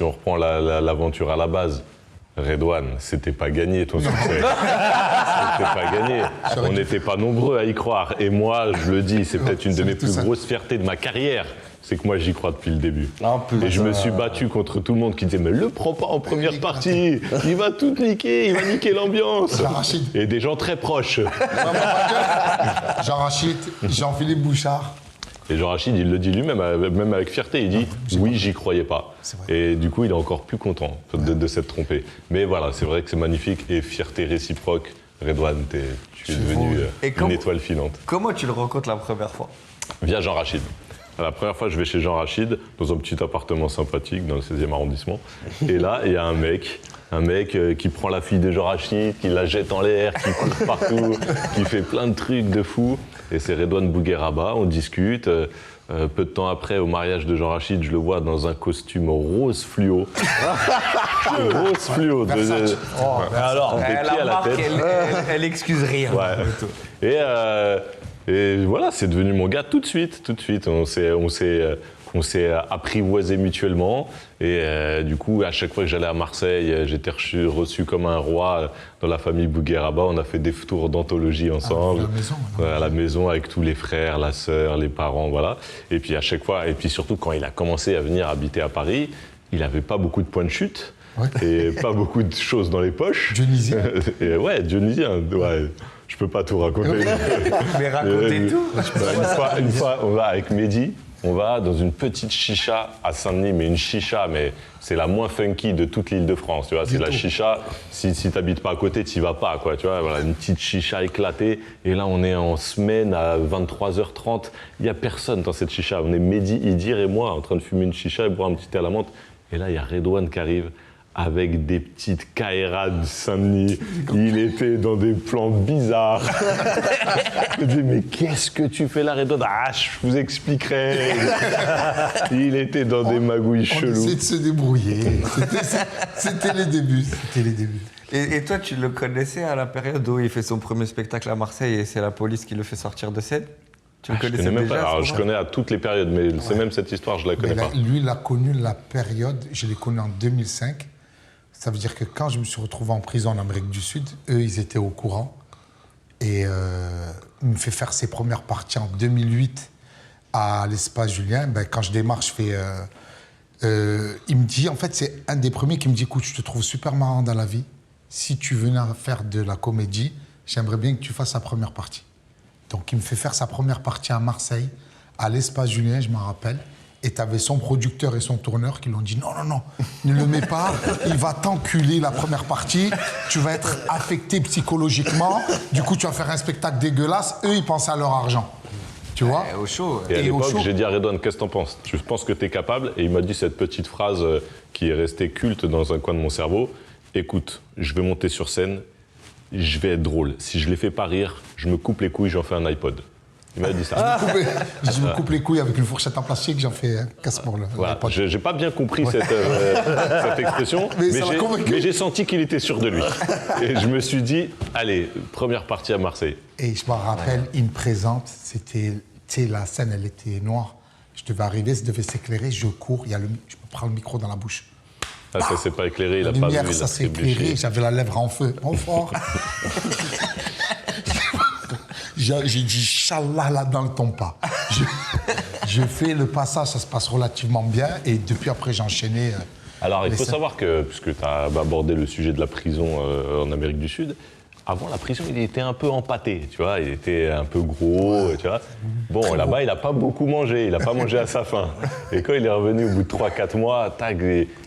si on reprend l'aventure à la base, Redouane, c'était pas gagné ton succès. C'était pas gagné. On n'était pas nombreux à y croire. Et moi, je le dis, c'est peut-être une de mes plus grosses fiertés de ma carrière. C'est que moi, j'y crois depuis le début. Et je me suis battu contre tout le monde qui disait « Mais le prends pas en première partie, il va tout niquer, il va niquer l'ambiance. » Et des gens très proches. Jean-Rachid, Jean-Philippe Bouchard. Et Jean-Rachid, il le dit lui-même, même avec fierté, il dit « Oui, j'y croyais pas. » Et du coup, il est encore plus content de s'être trompé. Mais voilà, c'est vrai que c'est magnifique et fierté réciproque. Redouane, tu es devenu une étoile filante. Comment tu le rencontres la première fois? Via Jean-Rachid. La première fois, je vais chez Jean-Rachid, dans un petit appartement sympathique, dans le 16e arrondissement. Et là, il y a un mec qui prend la fille de Jean-Rachid, qui la jette en l'air, qui court partout, qui fait plein de trucs de fou. Et c'est Redouane Bougueraba, on discute. Peu de temps après, au mariage de Jean-Rachid, je le vois dans un costume rose fluo. Rose fluo. Mais alors, la marque, elle excuse rien. Ouais. Et voilà, c'est devenu mon gars tout de suite. On s'est apprivoisés mutuellement. Et du coup, à chaque fois que j'allais à Marseille, j'étais reçu comme un roi dans la famille Bougueraba. On a fait des tours d'anthologie ensemble. À la maison, avec tous les frères, la sœur, les parents, voilà. Et puis à chaque fois, et puis surtout quand il a commencé à venir habiter à Paris, il n'avait pas beaucoup de points de chute. Ouais. Et pas beaucoup de choses dans les poches. Dionysien. Ouais, Dionysien. Ouais. Je peux pas tout raconter. Mais racontez tout. Une fois, on va avec Mehdi, on va dans une petite chicha à Saint-Denis, mais une chicha, mais c'est la moins funky de toute l'île de France, tu vois. C'est la chicha, si t'habites pas à côté, t'y vas pas, quoi, tu vois. Voilà, une petite chicha éclatée. Et là, on est en semaine à 23h30. Il y a personne dans cette chicha. On est Mehdi, Idir et moi en train de fumer une chicha et boire un petit thé à la menthe. Et là, il y a Redouane qui arrive avec des petites Kaira de Saint-Denis. Il était dans des plans bizarres. Je dis, mais qu'est-ce que tu fais là, Redouane? Ah, je vous expliquerai. Il était dans des magouilles cheloues. On essaie de se débrouiller. C'était les débuts. Et toi, tu le connaissais à la période où il fait son premier spectacle à Marseille et c'est la police qui le fait sortir de scène? Tu le connaissais même déjà? Pas. Alors, je connais à toutes les périodes, mais c'est même cette histoire, je la connais pas. Lui, il a connu la période, je l'ai connu en 2005. Ça veut dire que quand je me suis retrouvé en prison en Amérique du Sud, eux, ils étaient au courant. Et il me fait faire ses premières parties en 2008 à l'Espace Julien. Ben, quand je démarre, je fais... il me dit, en fait, c'est un des premiers qui me dit, écoute, je te trouve super marrant dans la vie. Si tu venais faire de la comédie, j'aimerais bien que tu fasses sa première partie. Donc, il me fait faire sa première partie à Marseille, à l'Espace Julien, je m'en rappelle. Et tu avais son producteur et son tourneur qui l'ont dit non, ne le mets pas, il va t'enculer la première partie, tu vas être affecté psychologiquement, du coup tu vas faire un spectacle dégueulasse, eux ils pensaient à leur argent. Tu vois? Au chaud. Et à l'époque, j'ai dit à Redouane, qu'est-ce que t'en penses? Tu penses que t'es capable? Et il m'a dit cette petite phrase qui est restée culte dans un coin de mon cerveau. Écoute, je vais monter sur scène, je vais être drôle. Si je les fais pas rire, je me coupe les couilles, j'en fais un iPod. Il m'a dit ça. Je me coupe les couilles avec une fourchette en plastique, j'en fais un casse pour le. Voilà. J'ai pas bien compris cette expression, mais j'ai senti qu'il était sûr de lui. Et je me suis dit, allez, première partie à Marseille. Et je me rappelle, il me présente, c'était, tu sais, la scène, elle était noire. Je devais arriver, ça devait s'éclairer, je cours, je me prends le micro dans la bouche. Ah, ça s'est pas éclairé, il a pas vu. La lumière, ça s'est éclairé, j'avais la lèvre en feu, en fort. J'ai dit, Inch'Allah, là-dedans, ne tombe pas. Je fais le passage, ça se passe relativement bien. Et depuis, après, j'ai enchaîné. Alors, il faut savoir que, puisque tu as abordé le sujet de la prison en Amérique du Sud, avant la prison, il était un peu empâté, tu vois. Il était un peu gros, tu vois. Bon, là-bas, il n'a pas beaucoup mangé. Il n'a pas mangé à sa faim. Et quand il est revenu au bout de 3-4 mois, tac,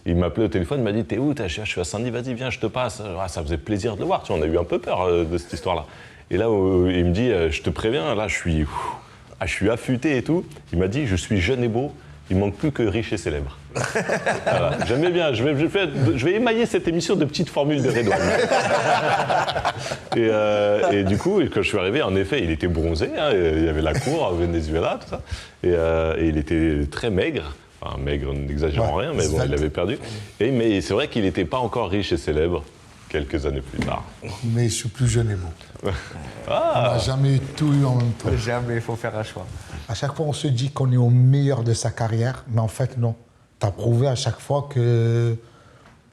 il m'appelait au téléphone, il m'a dit, t'es où? Je suis à Saint-Denis, vas-y, viens, je te passe. Ah, ça faisait plaisir de le voir, tu vois. On a eu un peu peur de cette histoire-là. Et là, il me dit, je te préviens, là, je suis affûté et tout. Il m'a dit, je suis jeune et beau, il manque plus que riche et célèbre. Voilà. J'aimais bien, je vais émailler cette émission de petites formules de Redouane. Et du coup, quand je suis arrivé, en effet, il était bronzé, hein, il y avait la cour au Venezuela, tout ça. Et il était très maigre. Enfin, maigre, n'exagérons rien, mais bon, il avait perdu. Mais c'est vrai qu'il n'était pas encore riche et célèbre. Quelques années plus tard. Mais je suis plus jeune et beau. On n'a jamais tout eu en même temps. Jamais, il faut faire un choix. À chaque fois, on se dit qu'on est au meilleur de sa carrière, mais en fait, non. tu as prouvé à chaque fois que,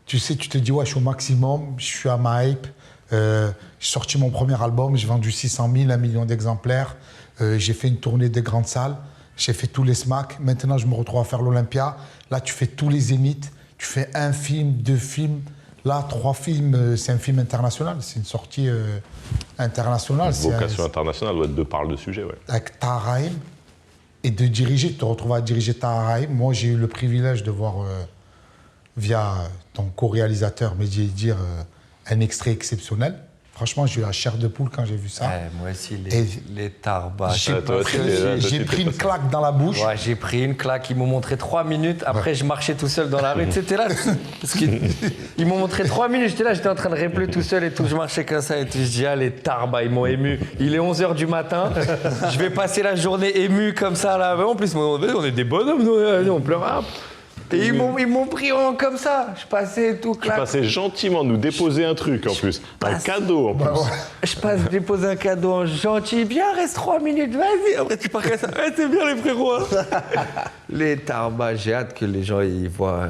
tu sais, tu te dis, ouais, je suis au maximum, je suis à ma hype. J'ai sorti mon premier album, j'ai vendu 600 000, 1 million d'exemplaires. J'ai fait une tournée des grandes salles, j'ai fait tous les SMAC. Maintenant, je me retrouve à faire l'Olympia. Là, tu fais tous les Zéniths, tu fais 1 film, 2 films. Là, 3 films, c'est un film international, c'est une sortie internationale. Vocation internationale, ouais, de par le sujet, ouais. Avec Tahar Rahim, et de diriger, te retrouver à diriger Tahar Rahim. Moi, j'ai eu le privilège de voir, via ton co-réalisateur Mehdi Edir, un extrait exceptionnel. Franchement, j'ai eu la chair de poule quand j'ai vu ça. Ouais, moi aussi, Et les tarbas. J'ai pris une claque dans la bouche. Ouais, j'ai pris une claque. Ils m'ont montré 3 minutes. Après, je marchais tout seul dans la rue. Tu sais, t'es là. Parce ils m'ont montré 3 minutes. J'étais là, j'étais en train de répler tout seul et tout. Je marchais comme ça et tout. Je dis, ah, les tarbas, ils m'ont ému. Il est 11h du matin. Je vais passer la journée ému comme ça là. En plus, on est des bonhommes, nous, on pleure. Et ils m'ont pris comme ça. Je passais tout claque. Tu passais gentiment nous déposer un truc en plus. Un cadeau en plus. Ouais. Je passe déposer un cadeau en gentil. Bien, reste 3 minutes, vas-y. Après, tu pars comme ça. Ouais, c'est bien les frérots. Hein. Les tarbas, j'ai hâte que les gens ils voient.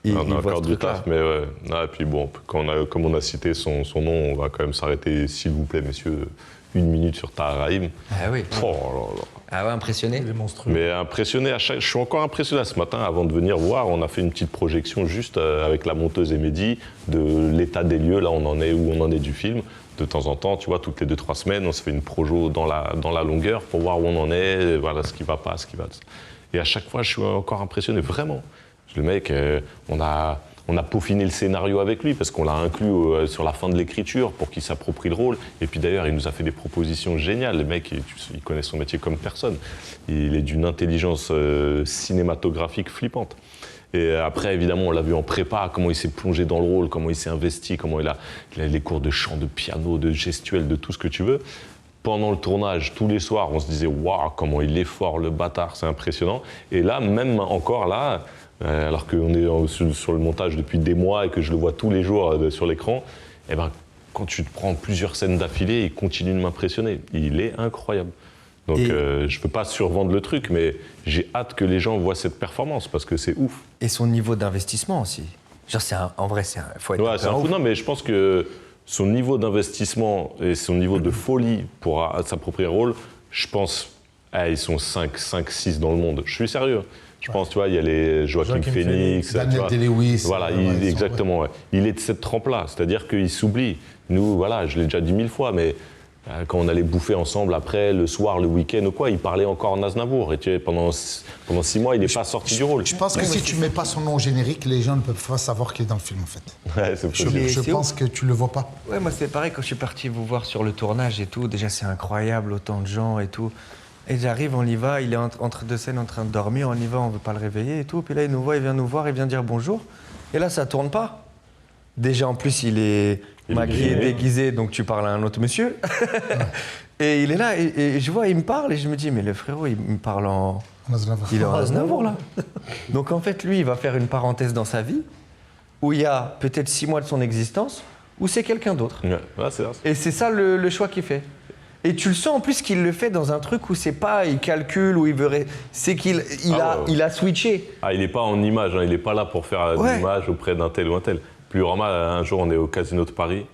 On a encore du taf, mais ouais. Ah, et puis bon, comme on a cité son nom, on va quand même s'arrêter, s'il vous plaît, messieurs, 1 minute sur Tahar Rahim. Ah oui. Oh là là. Ah ouais, impressionné. Il est monstrueux. Mais impressionné je suis encore impressionné. Ce matin, avant de venir voir, on a fait une petite projection juste avec la monteuse et Mehdi de l'état des lieux, là on en est, où on en est du film. De temps en temps, tu vois, toutes les 2-3 semaines, on se fait une projo dans la longueur pour voir où on en est, voilà ce qui va pas, ce qui va. Et à chaque fois, je suis encore impressionné, vraiment. Le mec, on a peaufiné le scénario avec lui parce qu'on l'a inclus sur la fin de l'écriture pour qu'il s'approprie le rôle. Et puis d'ailleurs, il nous a fait des propositions géniales. Le mec, il connaît son métier comme personne. Il est d'une intelligence cinématographique flippante. Et après, évidemment, on l'a vu en prépa, comment il s'est plongé dans le rôle, comment il s'est investi, comment il a les cours de chant, de piano, de gestuelle, de tout ce que tu veux. Pendant le tournage, tous les soirs, on se disait « Waouh, comment il est fort, le bâtard, c'est impressionnant ». Et là, même encore là, alors qu'on est sur le montage depuis des mois et que je le vois tous les jours sur l'écran, eh ben, quand tu te prends plusieurs scènes d'affilée, il continue de m'impressionner. Il est incroyable. Donc je ne veux pas survendre le truc, mais j'ai hâte que les gens voient cette performance parce que c'est ouf. Et son niveau d'investissement aussi. Genre, en vrai, faut être c'est un fou. Non, mais je pense que son niveau d'investissement et son niveau de folie pour s'approprier le rôle, je pense, ils sont 5, 6 dans le monde. Je suis sérieux. Je pense, tu vois, il y a les Joaquin Phoenix, Daniel Day-Lewis. Voilà, exactement. Ouais. Il est de cette trempe-là, c'est-à-dire qu'il s'oublie. Nous, voilà, je l'ai déjà dit 1000 fois, mais quand on allait bouffer ensemble après, le soir, le week-end ou quoi, il parlait encore en Aznavour. Et tu sais, pendant 6 mois, il n'est pas sorti du rôle. Je pense que si tu ne mets pas son nom au générique, les gens ne peuvent pas savoir qu'il est dans le film, en fait. Ouais, c'est possible. Je pense que tu ne le vois pas. Ouais, moi, c'est pareil, quand je suis parti vous voir sur le tournage et tout, déjà, c'est incroyable, autant de gens et tout. Et j'arrive, on y va, il est entre 2 scènes en train de dormir, on y va, on ne veut pas le réveiller et tout. Puis là, il nous voit, il vient nous voir, il vient dire bonjour. Et là, ça ne tourne pas. Déjà, en plus, il est maquillé, déguisé, donc tu parles à un autre monsieur. Et il est là, et je vois, il me parle, et je me dis, mais le frérot, il me parle en... Il est en Aznavour, là. Donc en fait, lui, il va faire une parenthèse dans sa vie, où il y a peut-être 6 mois de son existence, où c'est quelqu'un d'autre. Ouais, c'est ça. Et c'est ça le choix qu'il fait. Et tu le sens en plus qu'il le fait dans un truc où c'est pas, il calcule, où il veut... C'est qu'il il a switché. Ah, il n'est pas en image, hein, il n'est pas là pour faire une image auprès d'un tel ou un tel. Plus Rama, un jour, on est au Casino de Paris,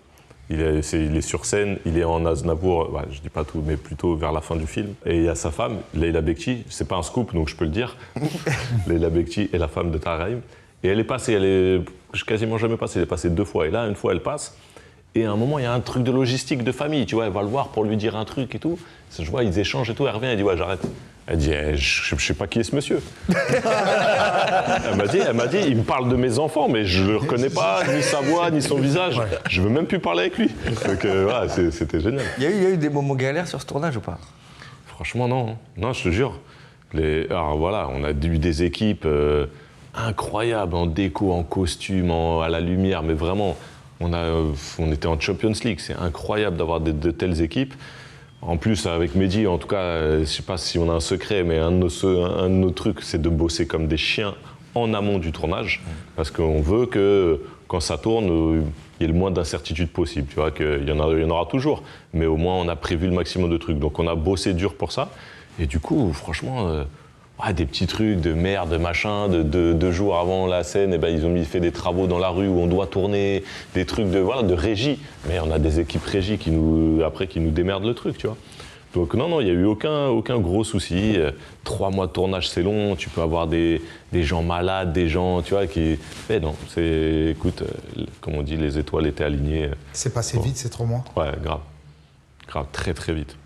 il est sur scène, il est en Aznavour, je dis pas tout, mais plutôt vers la fin du film. Et il y a sa femme, Leila Bekti, c'est pas un scoop, donc je peux le dire. Leila Bekti est la femme de Tahar Rahim. Et elle est passée, je suis quasiment jamais passée, elle est passée 2 fois. Et là, une fois, elle passe. Et à un moment, il y a un truc de logistique de famille, tu vois, elle va le voir pour lui dire un truc et tout. Je vois, ils échangent et tout, elle revient, elle dit, ouais, j'arrête. Elle dit, je sais pas qui est ce monsieur. elle m'a dit, il me parle de mes enfants, mais je le reconnais pas, ni sa voix, ni son visage. Ouais. Je veux même plus parler avec lui. Donc voilà, c'était génial. Il y a eu des moments galères sur ce tournage ou pas? Franchement, non. Non, je te jure. Alors voilà, on a eu des équipes incroyables en déco, en costume, à la lumière, mais vraiment... On était en Champions League, c'est incroyable d'avoir de telles équipes. En plus, avec Mehdi, en tout cas, je ne sais pas si on a un secret, mais un de nos trucs, c'est de bosser comme des chiens en amont du tournage, parce qu'on veut que, quand ça tourne, il y ait le moins d'incertitudes possible. Tu vois, qu'il y en aura toujours, mais au moins, on a prévu le maximum de trucs. Donc, on a bossé dur pour ça. Et du coup, franchement, des petits trucs de merde, de machin, de 2 jours avant la scène, ils ont fait des travaux dans la rue où on doit tourner, des trucs de régie. Mais on a des équipes régie qui nous démerdent le truc, tu vois. Donc non, il n'y a eu aucun gros souci. 3 mois de tournage, c'est long. Tu peux avoir des gens malades, des gens, tu vois, qui... Mais non, écoute, comme on dit, les étoiles étaient alignées. C'est passé vite ces 3 mois? Ouais, grave. Grave, très très vite.